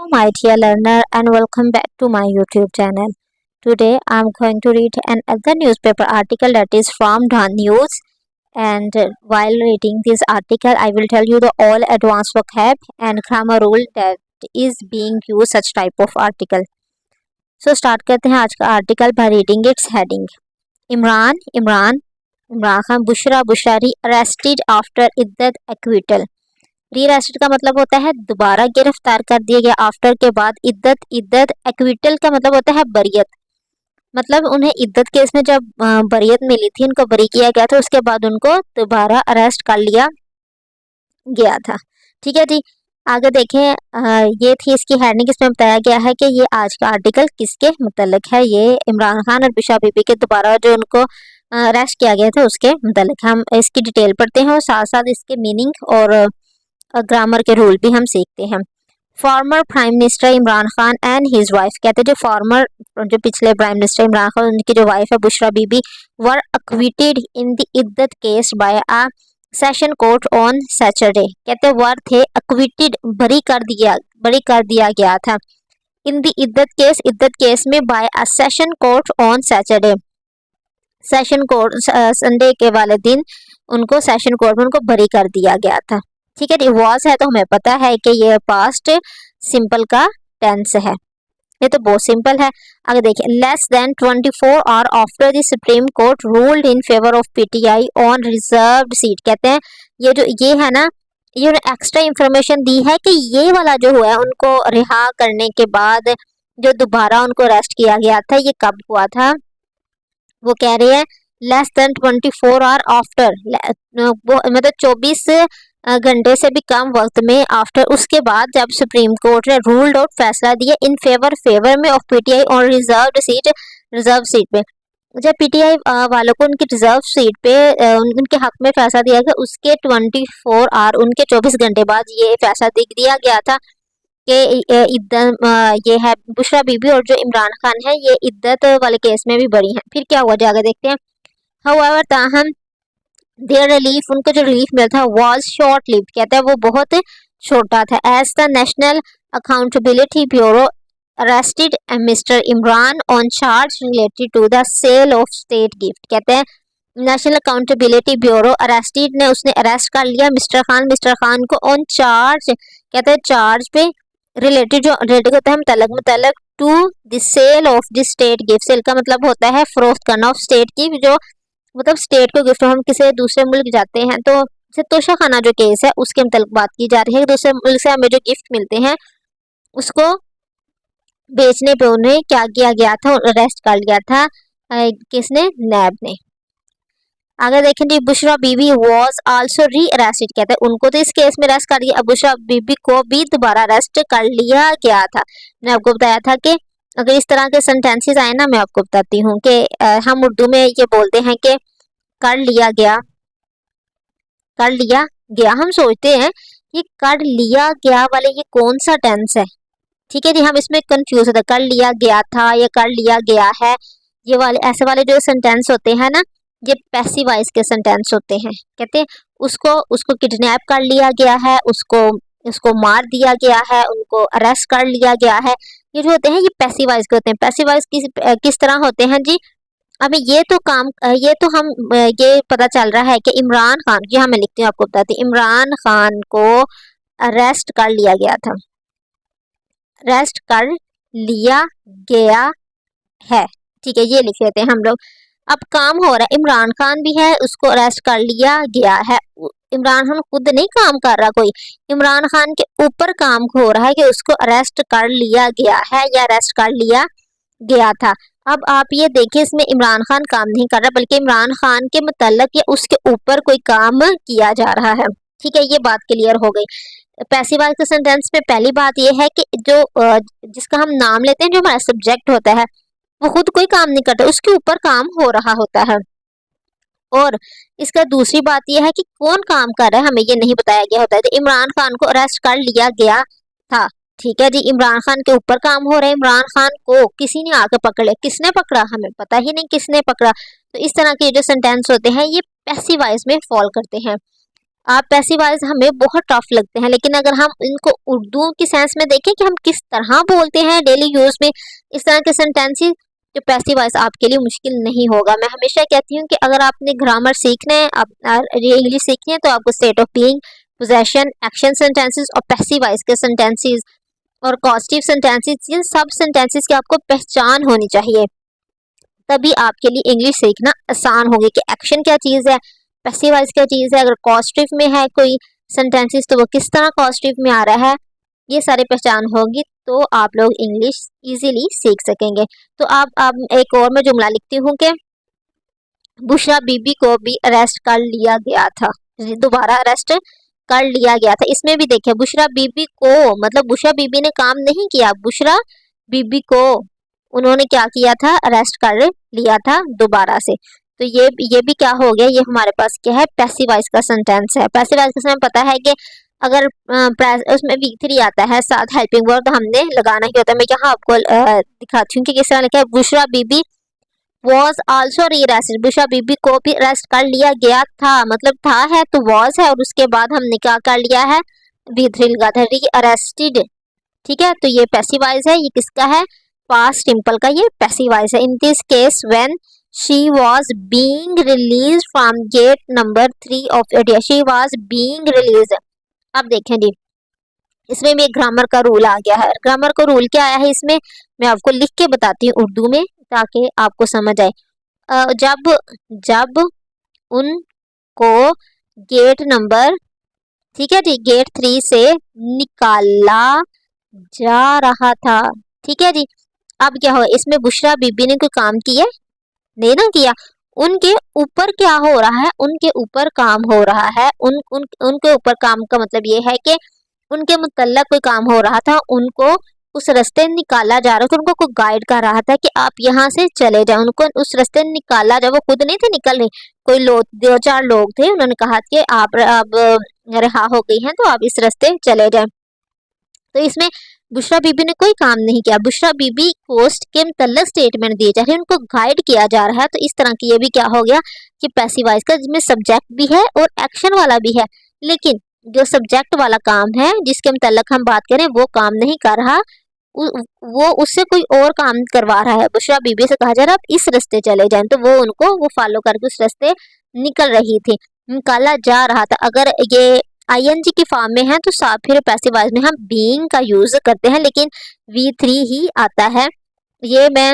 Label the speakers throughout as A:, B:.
A: my dear learner, and welcome back to my YouTube channel. Today I am going to read another newspaper article that is from Dawn News. And while reading this article, I will tell you the all advanced vocab and grammar rule that is being used such type of article. So start करते हैं आज का article by reading its heading. Imran Khan Bushra arrested after इद्दत acquittal. रीअरेस्टेड का मतलब होता है दोबारा गिरफ्तार कर दिया गया, आफ्टर के बाद इद्दत एक्विटल का मतलब होता है बरियत, मतलब उन्हें इद्दत केस में जब बरियत मिली थी, उनको बरी किया गया था, उसके बाद उनको दोबारा अरेस्ट कर लिया गया था। ठीक है जी, आगे देखें। ये थी इसकी हेडिंग, इसमें बताया गया है कि ये आज का आर्टिकल किसके मुतल्लिक है। ये इमरान खान और बुशरा बीबी के दोबारा जो उनको अरेस्ट किया गया था उसके मुतल्लिक। हम इसकी डिटेल पढ़ते हैं और साथ साथ इसके मीनिंग और ग्रामर के रूल भी हम सीखते हैं। Former prime minister Imran Khan and his wife, कहते हैं जो पिछले प्राइम मिनिस्टर इमरान खान, उनकी जो वाइफ है Bushra Bibi, were acquitted in the इद्दत case by a session court on Saturday. कहते वर थे एक्विटेड, बरी कर दिया गया था, इन द इद्दत केस में by a session court on Saturday. Session court Sunday के वाले दिन उनको सेशन कोर्ट में उनको बरी कर दिया गया था। ठीक है, वॉज है तो हमें पता है कि ये पास्ट सिंपल का टेंस है, ये तो बहुत सिंपल है। आगे देखिए, less than 24 hour after the supreme court ruled in favour of PTI on reserved seat. कहते हैं ये है ना, ये एक्स्ट्रा इंफॉर्मेशन दी है कि ये वाला जो हुआ है उनको रिहा करने के बाद जो दोबारा उनको अरेस्ट किया गया था, ये कब हुआ था। वो कह रहे हैं लेस देन 24 आवर आफ्टर, मतलब 24 घंटे से भी कम वक्त में आफ्टर, उसके बाद जब सुप्रीम कोर्ट ने रूल्ड आउट फैसला दिया इन फेवर में ऑफ पीटीआई और रिजर्व सीट पे, जब पीटीआई वालों को उनकी रिजर्व सीट पे उनके हक में फैसला दिया गया, उसके 24 आवर, उनके 24 घंटे बाद ये फैसला दिया गया था कि ये है बुशरा बीबी और जो इमरान खान है ये इद्दत वाले केस में भी बरी हैं। फिर क्या हुआ जाकर देखते हैं। हाउएवर, ताहम देयर रिलीफ, उनको जो रिलीफ मिला था वाज शॉर्ट लिव्ड, कहता है वो बहुत छोटा था। As the national accountability bureau arrested mister Imran on charge related to the sale of state gift. कहते हैं नेशनल अकाउंटेबिलिटी ब्यूरो अरेस्टेड ने, उसने अरेस्ट कर लिया मिस्टर खान को ऑन चार्ज, कहते हैं चार्ज पे रिलेटेड, जो रिलेटेड होता है मुतल्लक to the sale of the state gift. Sale का मतलब होता है फरोख्त करना, ऑफ स्टेट की, जो मतलब स्टेट को गिफ्ट, हम किसी दूसरे मुल्क जाते हैं तो जैसे तोशा खाना जो केस है उसके मुताबिक बात की जा रही है। दूसरे मुल्क से हमें जो गिफ्ट मिलते हैं उसको बेचने पे उन्हें क्या किया गया था, अरेस्ट कर लिया था किसने, नैब ने। आगे देखें जी, बुशरा बीबी वाज आल्सो री अरेस्टेड, कहते हैं उनको तो इस केस में अरेस्ट कर दिया, बुशरा बीबी को भी दोबारा अरेस्ट कर लिया गया था। मैंने आपको बताया था कि अगर इस तरह के सेंटेंसेस आए ना, मैं आपको बताती हूँ कि हम उर्दू में ये बोलते हैं कि कर लिया गया, हम सोचते हैं कि कर लिया गया वाले ये कौन सा टेंस है। ठीक है जी, हम इसमें कंफ्यूज होते हैं, कर लिया गया था या कर लिया गया है, ये वाले ऐसे वाले जो सेंटेंस होते हैं ना, ये पैसिव वॉइस के सेंटेंस होते हैं। कहते हैं उसको किडनैप कर लिया गया है, उसको मार दिया गया है, उनको अरेस्ट कर लिया गया है, ये जो होते हैं ये पैसिव वॉइस के होते हैं। पैसिव वॉइस किस तरह होते हैं जी, अभी ये तो हम ये पता चल रहा है कि इमरान खान, यहाँ मैं लिखती हूँ आपको बताती हूँ, इमरान खान को अरेस्ट कर लिया गया था, अरेस्ट कर लिया गया है। ठीक है, ये लिख लेते हैं हम लोग। अब काम हो रहा है, इमरान खान भी है, उसको अरेस्ट कर लिया गया है। इमरान खान खुद नहीं काम कर रहा कोई, इमरान खान के ऊपर काम हो रहा है कि उसको अरेस्ट कर लिया गया है या अरेस्ट कर लिया गया था। अब आप ये देखिए, इसमें इमरान खान काम नहीं कर रहा बल्कि इमरान खान के मुतल्लक या उसके ऊपर कोई काम किया जा रहा है। ठीक है, ये बात क्लियर हो गई। पैसिव वॉइस के सेंटेंस में पहली बात ये है कि जो जिसका हम नाम लेते हैं, जो हमारा सब्जेक्ट होता है, वो खुद कोई काम नहीं करता, उसके ऊपर काम हो रहा होता है। और इसका दूसरी बात यह है कि कौन काम कर रहा है, हमें ये नहीं बताया गया होता है। तो इमरान खान को अरेस्ट कर लिया गया था। ठीक है जी, इमरान खान के ऊपर काम हो रहा है, इमरान खान को किसी ने आके पकड़ लिया, किसने पकड़ा हमें पता ही नहीं किसने पकड़ा। तो इस तरह के जो सेंटेंस होते हैं ये पैसिव वॉइस में फॉल करते हैं। आप पैसिव वॉइस हमें बहुत टफ लगते हैं, लेकिन अगर हम इनको उर्दू की सेंस में देखें कि हम किस तरह बोलते हैं डेली यूज में इस तरह के सेंटेंसेस, तो पैसिव वॉइस आपके लिए मुश्किल नहीं होगा। मैं हमेशा कहती हूँ कि अगर आपने ग्रामर सीखना है, आप ये इंग्लिश सीखनी है, तो आपको state of being, possession, action sentences और पैसिव वॉइस के सेंटेंसेस और कॉस्टिव सेंटेंसेस, इन सब सेंटेंसेस की आपको पहचान होनी चाहिए, तभी आपके लिए इंग्लिश सीखना आसान होगी कि एक्शन क्या चीज़ है, पैसिव वॉइस क्या चीज़ है, अगर कॉस्टिव में है कोई सेंटेंसेस तो वो किस तरह कॉस्टिव में आ रहा है, ये सारी पहचान होगी तो आप लोग इंग्लिश इजीली सीख सकेंगे। तो आप एक और मैं जुमला लिखती हूँ कि बुशरा बीबी को भी अरेस्ट कर लिया गया था, दोबारा अरेस्ट कर लिया गया था। इसमें भी देखिए बुशरा बीबी को, मतलब बुशरा बीबी ने काम नहीं किया, बुशरा बीबी को उन्होंने क्या किया था, अरेस्ट कर लिया था दोबारा से। तो ये भी क्या हो गया, ये हमारे पास क्या है, पैसिव वॉइस का सेंटेंस है। पैसिव वॉइस का हमें पता है कि अगर उसमें V3 आता है साथ हेल्पिंग वर्ब तो हमने लगाना ही होता है। मैं यहाँ आपको दिखाती हूँ कि किस तरह लिखा है, बुशरा बीबी वॉज आल्सो रीअरेस्टेड, बुशरा बीबी को भी अरेस्ट कर लिया गया था, मतलब था है तो वॉज है और उसके बाद हमने क्या कर लिया है, V3 लगा था, री अरेस्टेड। ठीक है, तो ये पैसिव वॉइस है, ये किसका है, पास्ट सिंपल का ये पैसिव वॉइस है। In this case when she was being release from gate number 3 of India, she was being release. अब देखें जी, इसमें भी एक ग्रामर का रूल आ गया है। ग्रामर का रूल क्या आया है इसमें, मैं आपको लिख के बताती हूँ उर्दू में ताकि आपको समझ आए। जब जब उनको गेट नंबर, ठीक है जी, गेट 3 से निकाला जा रहा था, ठीक है जी। अब क्या हो, इसमें बुशरा बीबी ने कोई काम किया नहीं ना किया, उनके ऊपर क्या हो रहा है, उनके ऊपर काम हो रहा है। उनके ऊपर काम का मतलब ये है कि उनके मुतल्लक कोई काम हो रहा था, उनको उस रास्ते निकाला जा रहा था, उनको कोई गाइड कर रहा था कि आप यहाँ से चले जाए, उनको उस रास्ते निकाला जाए, वो खुद नहीं थे निकल रहे, कोई लोग, 2-4 लोग थे, उन्होंने कहा कि आप अब रिहा हो गई हैं तो आप इस रास्ते चले जाएं। तो इसमें बुशरा बीबी ने कोई काम नहीं किया, बुशरा बीबी पोस्ट के मुतल्लिक स्टेटमेंट दिए जा रहे हैं, उनको गाइड किया जा रहा है। तो इस तरह की ये भी क्या हो गया कि पैसिव वॉइस का, जिसमें सब्जेक्ट भी है और एक्शन वाला भी है, लेकिन जो सब्जेक्ट वाला काम है जिसके मुतल्लिक हम बात करें वो काम नहीं कर रहा, वो उससे कोई और काम करवा रहा है। बुशरा बीबी से कहा जा रहा है आप इस रास्ते चले जाएं, तो वो उनको वो फॉलो करके उस रास्ते निकल रही थी, निकाला जा रहा था। अगर ये आईएनजी की फॉर्म में है तो फिर पैसिव वॉइस में हम बीइंग का यूज करते हैं, लेकिन V3 ही आता है। ये मैं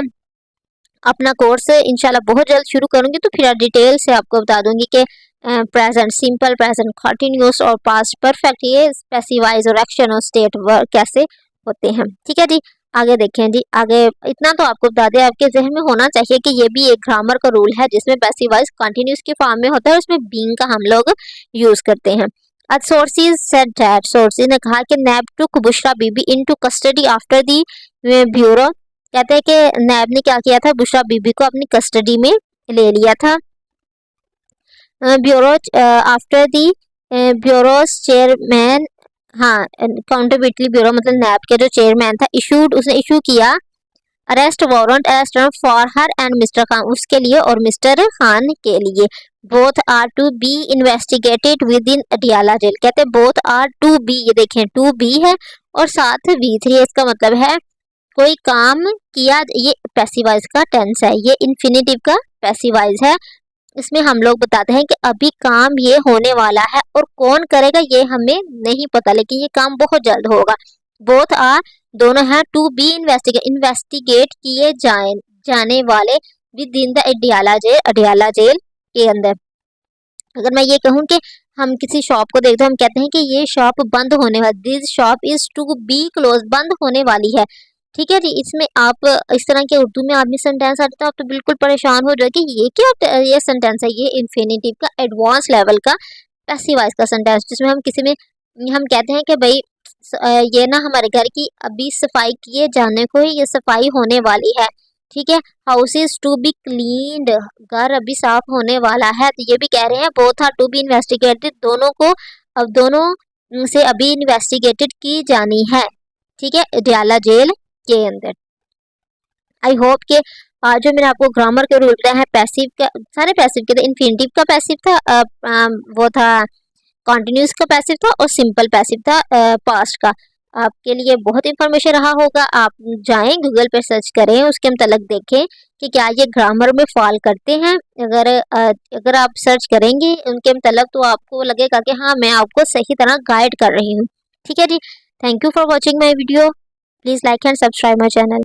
A: अपना कोर्स इंशाल्लाह बहुत जल्द शुरू करूंगी, तो फिर डिटेल से आपको बता दूंगी कि प्रेजेंट सिंपल, प्रेजेंट कंटिन्यूअस और पास्ट परफेक्ट, ये पैसिव वॉइस और एक्शन और स्टेट वर्ब कैसे होते हैं। ठीक है जी, आगे देखें जी, आगे इतना तो आपको बता दें, आपके जहन में होना चाहिए कि ये भी एक ग्रामर का रूल है जिसमें पैसिव वॉइस कंटिन्यूअस की फॉर्म में होता है और उसमें बीइंग का हम लोग यूज करते हैं। सोर्सेज सेड दैट, सोर्सेज ने कहा कि NAB took Bushra Bibi into custody after the bureau, कहते हैं कि नैब ने क्या किया था, बुशरा बीबी को अपनी कस्टडी में ले लिया था। Bureau after the bureaus chairman, हाँ अकाउंटेबिलिटी ब्यूरो मतलब नैब के जो चेयरमैन था, इशूड, उसने इशू किया arrest warrant for her and mister Khan, उसके लिए और मिस्टर खान के लिए। Both are to be investigated within Adiala jail, कहते हैं बोथ आर टू बी, ये देखें टू बी है और साथ V3 है, इसका मतलब है कोई काम किया, ये पैसिव वॉइस का टेंस है, ये इन्फिनिटिव का पैसिव वॉइस है। इसमें हम लोग बताते हैं कि अभी काम ये होने वाला है और कौन करेगा ये हमें नहीं पता, लेकिन ये काम बहुत जल्द होगा। बोथ आर, दोनों हैं, टू बी इन्वेस्टिगेट किए जाने वाले within the Adiala jail के अंदर। अगर मैं ये कहूँ कि हम किसी शॉप को देखते हैं, हम कहते हैं कि ये शॉप बंद होने वाली, this shop is to be close, बंद होने वाली है। ठीक है जी, इसमें आप इस तरह के उर्दू में आदमी सेंटेंस आते तो आप तो बिल्कुल परेशान हो जाएगी, ये क्या ये सेंटेंस है, ये इन्फिनिटिव का एडवांस लेवल का पैसिव वॉइस का सेंटेंस, जिसमें हम किसी में हम कहते हैं कि भाई ये ना हमारे घर की अभी सफाई किए जाने को ही, ये सफाई होने वाली है। ठीक है, house is to be cleaned, घर अभी साफ होने वाला है। तो ये भी कह रहे हैं both are to be investigated, दोनों को अब दोनों से अभी इन्वेस्टिगेटेड की जानी है। ठीक है, अडियाला जेल के अंदर। आई होप कि आज जो मैंने आपको ग्रामर के रूल बताए हैं, पैसिव का, सारे पैसिव के थे, इन्फिनिटिव का पैसिव था, वो था कॉन्टिन्यूस का पैसिव था और सिंपल पैसिव था पास्ट का। आपके लिए बहुत इंफॉर्मेशन रहा होगा। आप जाएं गूगल पे सर्च करें, उसके मतलब देखें कि क्या ये ग्रामर में फॉल करते हैं। अगर आप सर्च करेंगे उनके मतलब तो आपको लगेगा कि हाँ मैं आपको सही तरह गाइड कर रही हूँ। ठीक है जी। Thank you for watching my video. Please like and subscribe my channel.